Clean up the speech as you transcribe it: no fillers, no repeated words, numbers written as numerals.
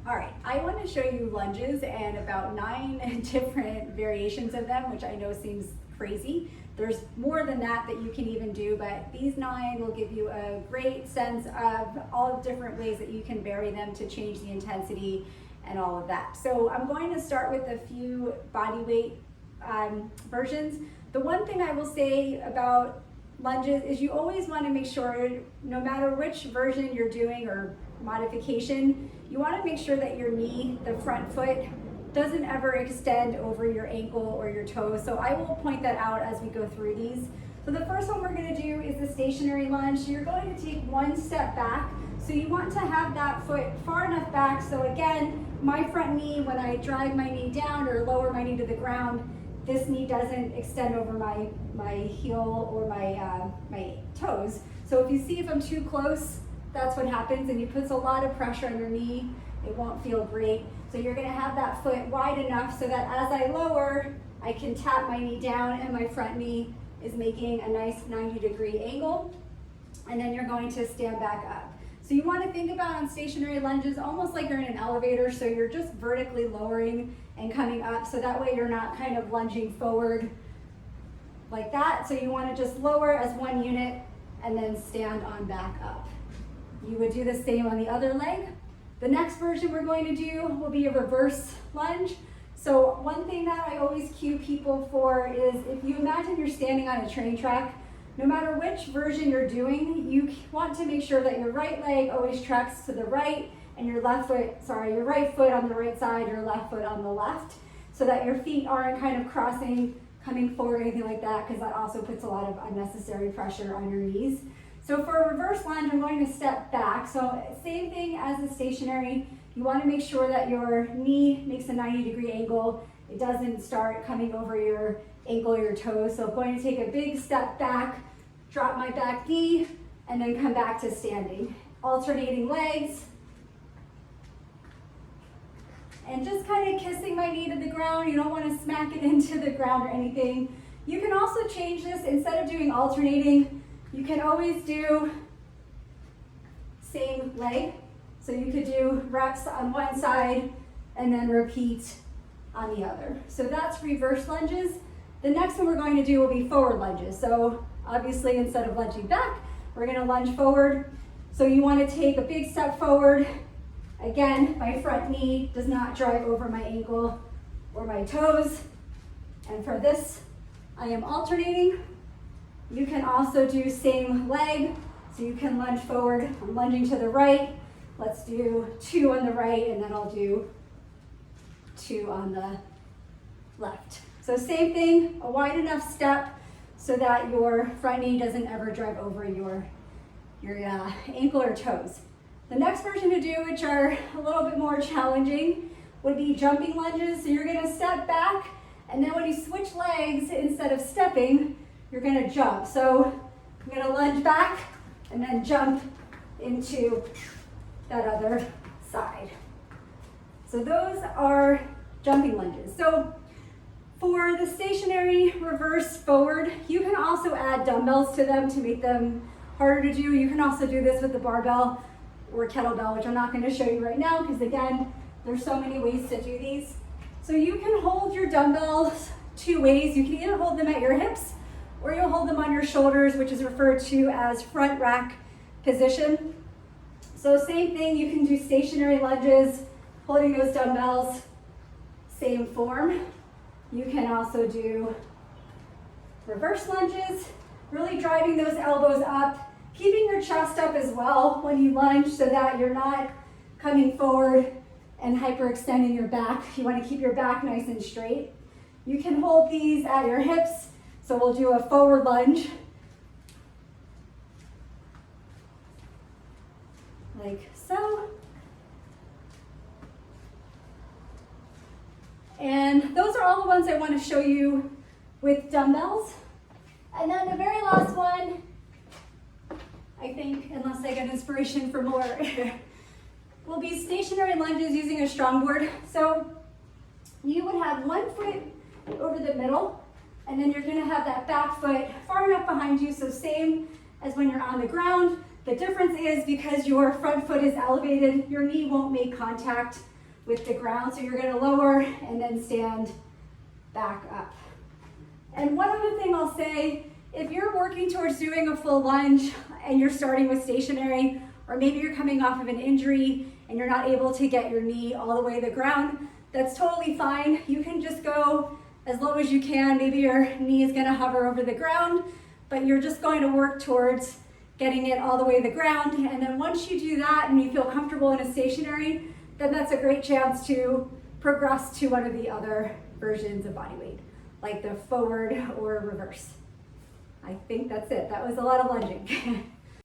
All right, I want to show you lunges and about 9 different variations of them, which I know seems crazy. There's more than that you can even do, but these 9 will give you a great sense of all the different ways that you can vary them to change the intensity and all of that. So I'm going to start with a few body weight versions. The one thing I will say about lunges is you always want to make sure, no matter which version you're doing or modification, you want to make sure that your knee, the front foot, doesn't ever extend over your ankle or your toes. So I will point that out as we go through these. So the first one we're going to do is the stationary lunge. So you're going to take one step back. So you want to have that foot far enough back. So again, my front knee, when I drag my knee down or lower my knee to the ground, this knee doesn't extend over my heel or my toes. So if I'm too close, that's what happens, and it puts a lot of pressure on your knee. It won't feel great. So you're gonna have that foot wide enough so that as I lower, I can tap my knee down and my front knee is making a nice 90-degree angle. And then you're going to stand back up. So you wanna think about on stationary lunges almost like you're in an elevator, so you're just vertically lowering and coming up, so that way you're not kind of lunging forward like that. So you wanna just lower as one unit and then stand on back up. You would do the same on the other leg. The next version we're going to do will be a reverse lunge. So one thing that I always cue people for is if you imagine you're standing on a train track, no matter which version you're doing, you want to make sure that your right leg always tracks to the right and your right foot on the right side, your left foot on the left, so that your feet aren't kind of crossing, coming forward, anything like that, because that also puts a lot of unnecessary pressure on your knees. So for a reverse lunge, I'm going to step back. So same thing as the stationary. You want to make sure that your knee makes a 90-degree angle. It doesn't start coming over your ankle or your toes. So I'm going to take a big step back, drop my back knee, and then come back to standing. Alternating legs. And just kind of kissing my knee to the ground. You don't want to smack it into the ground or anything. You can also change this. Instead of doing alternating, you can always do same leg. So you could do reps on one side and then repeat on the other. So that's reverse lunges. The next one we're going to do will be forward lunges. So obviously instead of lunging back, we're going to lunge forward. So you want to take a big step forward. Again, my front knee does not drive over my ankle or my toes. And for this, I am alternating. You can also do same leg. So you can lunge forward. I'm lunging to the right. Let's do 2 on the right, and then I'll do 2 on the left. So same thing, a wide enough step so that your front knee doesn't ever drive over your ankle or toes. The next version to do, which are a little bit more challenging, would be jumping lunges. So you're gonna step back, and then when you switch legs, instead of stepping, you're gonna jump. So I'm gonna lunge back and then jump into that other side. So those are jumping lunges. So for the stationary reverse forward, you can also add dumbbells to them to make them harder to do. You can also do this with the barbell or kettlebell, which I'm not going to show you right now because again, there's so many ways to do these. So you can hold your dumbbells 2 ways. You can either hold them at your hips or you'll hold them on your shoulders, which is referred to as front rack position. So same thing, you can do stationary lunges, holding those dumbbells, same form. You can also do reverse lunges, really driving those elbows up, keeping your chest up as well when you lunge so that you're not coming forward and hyperextending your back. You want to keep your back nice and straight. You can hold these at your hips. So we'll do a forward lunge, like so. And those are all the ones I want to show you with dumbbells. And then the very last one, I think, unless I get inspiration for more, will be stationary lunges using a strong board. So you would have one foot over the middle, and then you're gonna have that back foot far enough behind you, so same as when you're on the ground. The difference is because your front foot is elevated, your knee won't make contact with the ground, so you're gonna lower and then stand back up. And one other thing I'll say, if you're working towards doing a full lunge and you're starting with stationary, or maybe you're coming off of an injury and you're not able to get your knee all the way to the ground, that's totally fine. You can just go as low as you can. Maybe your knee is gonna hover over the ground, but you're just going to work towards getting it all the way to the ground. And then once you do that and you feel comfortable in a stationary, then that's a great chance to progress to one of the other versions of body weight, like the forward or reverse. I think that's it. That was a lot of lunging.